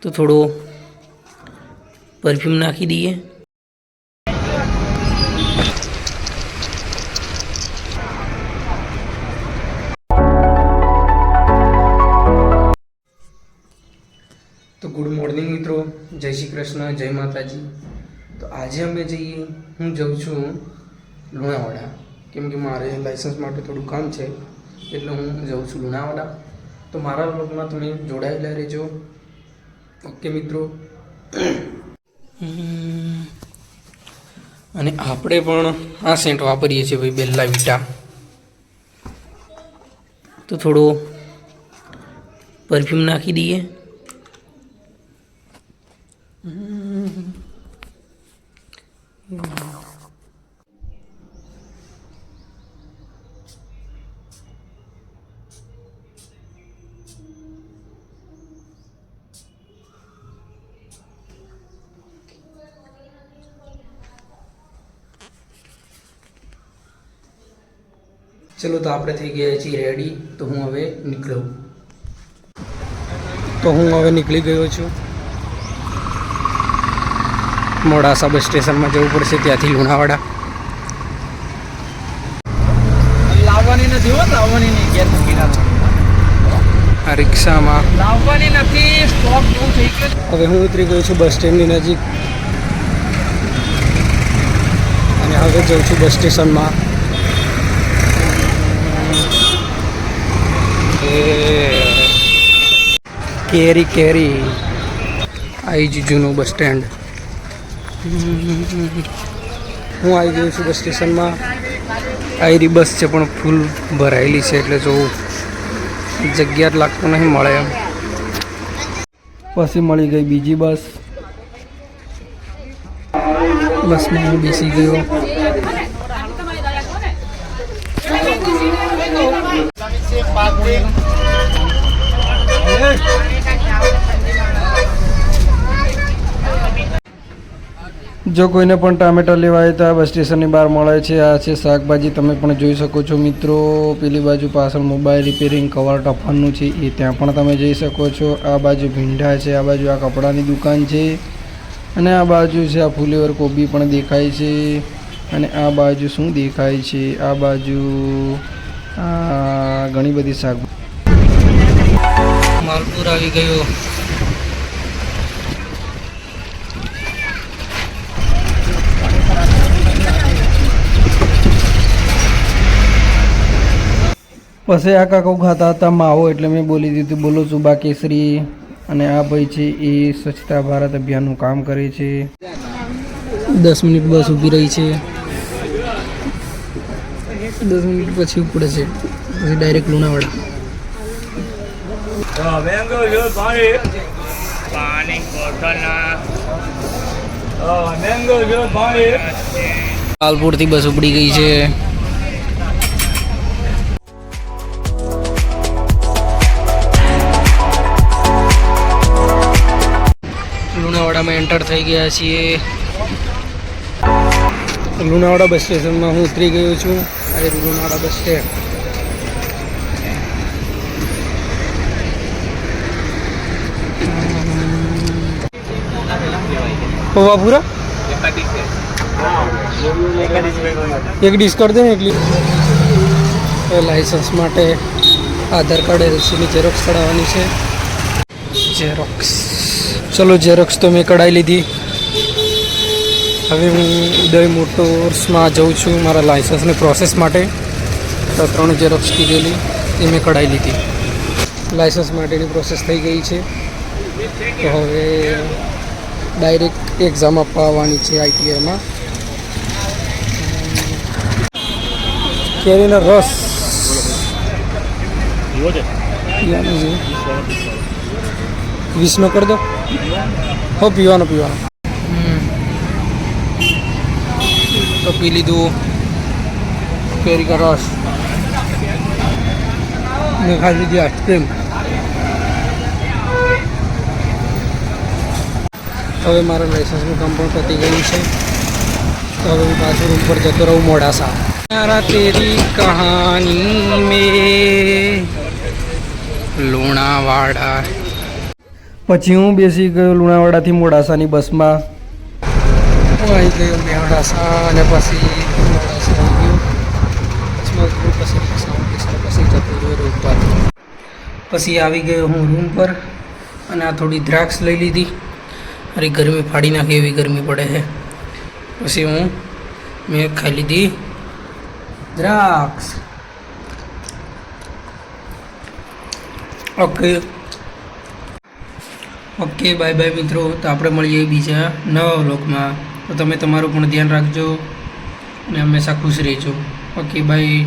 तो थोड़ो परफ्यूम नाखी दीए। तो गुड मॉर्निंग मित्रों, जय श्री कृष्ण, जय माताजी। तो आज अमे जईए, हूँ जाऊँ छूँ લુણાવાડા, કેમ કે મારે લાઇસન્સ માટે થોડું કામ છે એટલે હું જાઉં છું લુણાવાડા। તો મારા વ્લોગમાં તમે જોડાયેલા રહેજો। ઓકે મિત્રો। અને આપણે પણ આ સેન્ટ વાપરીએ છીએ ભાઈ, બેલ્લા વિટા। તો થોડો પરફ્યુમ નાખી દઈએ। चलो तो આપણે થઈ ગયા છીએ રેડી। તો હું હવે નીકળું। તો હું હવે નીકળી ગયો છું। મોડાસા બસ સ્ટેશનમાં જવું પડશે, ત્યાંથી લુણાવાડા। લાવવાની નથી હો, લાવવાની નહીં, ઘેર મૂકી રાખો। આ રિક્ષામાં લાવવાની નથી, સ્ટોપ જેવું થઈ ગયું। હવે હું ઉતરી ગયો છું બસ સ્ટેન્ડની નજીક અને હવે જાઉં છું બસ સ્ટેશનમાં। કેરી કેરી आई जूनू बस स्टेन्ड। हूँ आई गयो छूँ बस स्टेशन में। आई बस है पण फूल भरायेली है एटले जो जग्या लागतो नहीं मळे एम। पछी मळी गई बीजी बस। बस में हूँ बेसी गयो। जो कोईने पण टामेटा लेवा आया था बस स्टेशन बहार मळे छे। आ छे शाकभाजी, तमे पण जोई शको छो मित्रों। पेली बाजू पाछळ मोबाइल रिपेरिंग कवर टफाननुं छे, ए त्यां पण तमे जोई शको छो। आ बाजू भींडा छे, आ बाजू आ कपड़ानी दुकान छे अने आ बाजू छे आ फुलेवर कोबी पण देखाय छे। अने आ बाजू शुं देखाय छे, आ बाजू घणी बधी शाकभाजी। मालपुर आवी गयो। पछी आ काका खाता था मावो एटले मैं बोली दीधुं बोलो चुबा केसरी। अने आ भाई छे ए स्वच्छता भारत अभियाननुं काम करे छे। 10 मिनिट बस ऊभी रही छे, 10 मिनिट पछी उपड़े छे, पछी डायरेक्ट લુણાવાડા। મેંગો જો પાણી પાણી બોટલ મેંગો જો પાણી। लालपुर थी बस उपड़ी गई छे। લુણાવાડા में एंटर थई गया छीए। લુણાવાડા बस स्टेशन में हूँ उतरी गयो छूँ। आ લુણાવાડા बस स्टेशन। पवा पूरा एक डिश कर दे एकली। लाइसेंस माटे आधार कार्ड रसीदी जेरोक्स कढावવાની છે। जेरोक्स चलो जेरोक्स तो मैं कढ़ाई लीधी। हवे हूँ उदय मोटर्स में जाऊँ छूँ मारा लाइसेंस ने प्रोसेस माटे। तो 3 जेरोक्स कीधेली ए मैं कढ़ाई लीधी। लाइसेंस माटेनी प्रोसेस थई गई है। तो हवे डायरेक्ट एक्जाम आपवा आववानी छे ITI में। केरीनो रस 20 નો कर दो। हो पीवानो पीवानो। तो पी लीधुं केरी का रस। मैं खाई लीधी आइसक्रीम। हवे मारा लाइसेंसनुं काम पण पती गयुं छे। तो हवे पाछो रूम पर जतो रहूं मोडासा। यारा तेरी कहानी में લુણાવાડા। પછી હું બેસી ગયો લુણાવાડાથી મોડાસાની બસમાં. હું આવી ગયો મેવાડાસા અને પછી મોડાસા આવી ગયો પછી જતો રહ્યો રૂમ પર. પછી આવી ગયો હું રૂમ પર અને આ થોડી દ્રાક્ષ લઈ લીધી. અરે ગરમી ફાડી નાખે એવી ગરમી પડે છે. પછી મેં ખાઈ લીધી દ્રાક્ષ. ઓકે બાય બાય મિત્રો. તો આપણે મળીએ બીજા નવા વ્લોગમાં. તો તમે તમારું પણ ધ્યાન રાખજો અને હંમેશા ખુશ રહેજો. Okay bye.